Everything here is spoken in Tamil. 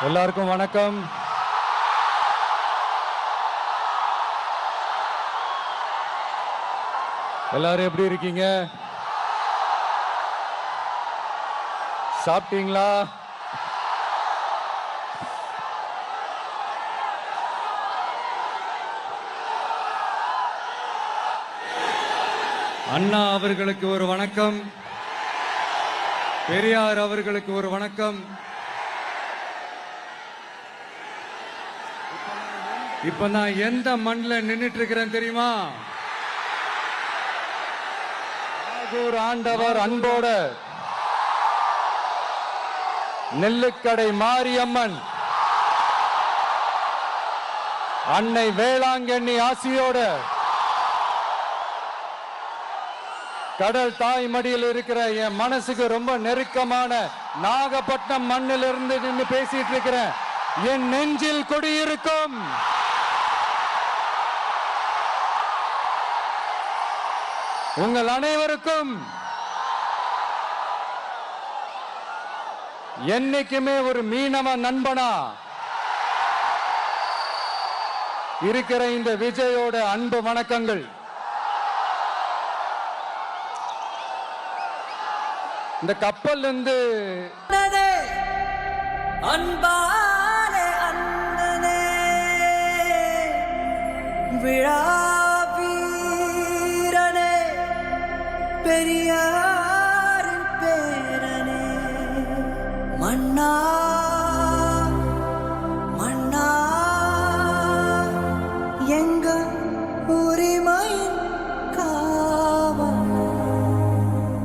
எல்லாருக்கும் வணக்கம். எல்லாரும் எப்படி இருக்கீங்க? சாப்பிட்டீங்களா? அண்ணா அவர்களுக்கு ஒரு வணக்கம், பெரியார் அவர்களுக்கு ஒரு வணக்கம். இப்ப நான் எந்த மண்ணில் நின்னுட்டு இருக்கிறேன் தெரியுமா? நாகூர் ஆண்டவர் அன்போட நெல்லுக்கடை மாரியம்மன் அன்னை வேளாங்கண்ணி ஆசியோட கடல் தாய் மடியில் இருக்கிற என் மனசுக்கு ரொம்ப நெருக்கமான நாகப்பட்டினம் மண்ணில் இருந்து நின்று பேசிட்டு இருக்கிறேன். என் நெஞ்சில் குடியிருக்கும் உங்கள் அனைவருக்கும் என்னைக்குமே ஒரு மீனவ நண்பனா இருக்கிற இந்த விஜயோட அன்பு வணக்கங்கள். இந்த கப்பல் இருந்து அன்பாலே அண்ணனே விழா வீரனே பெரியாரின் பேரனே மன்னா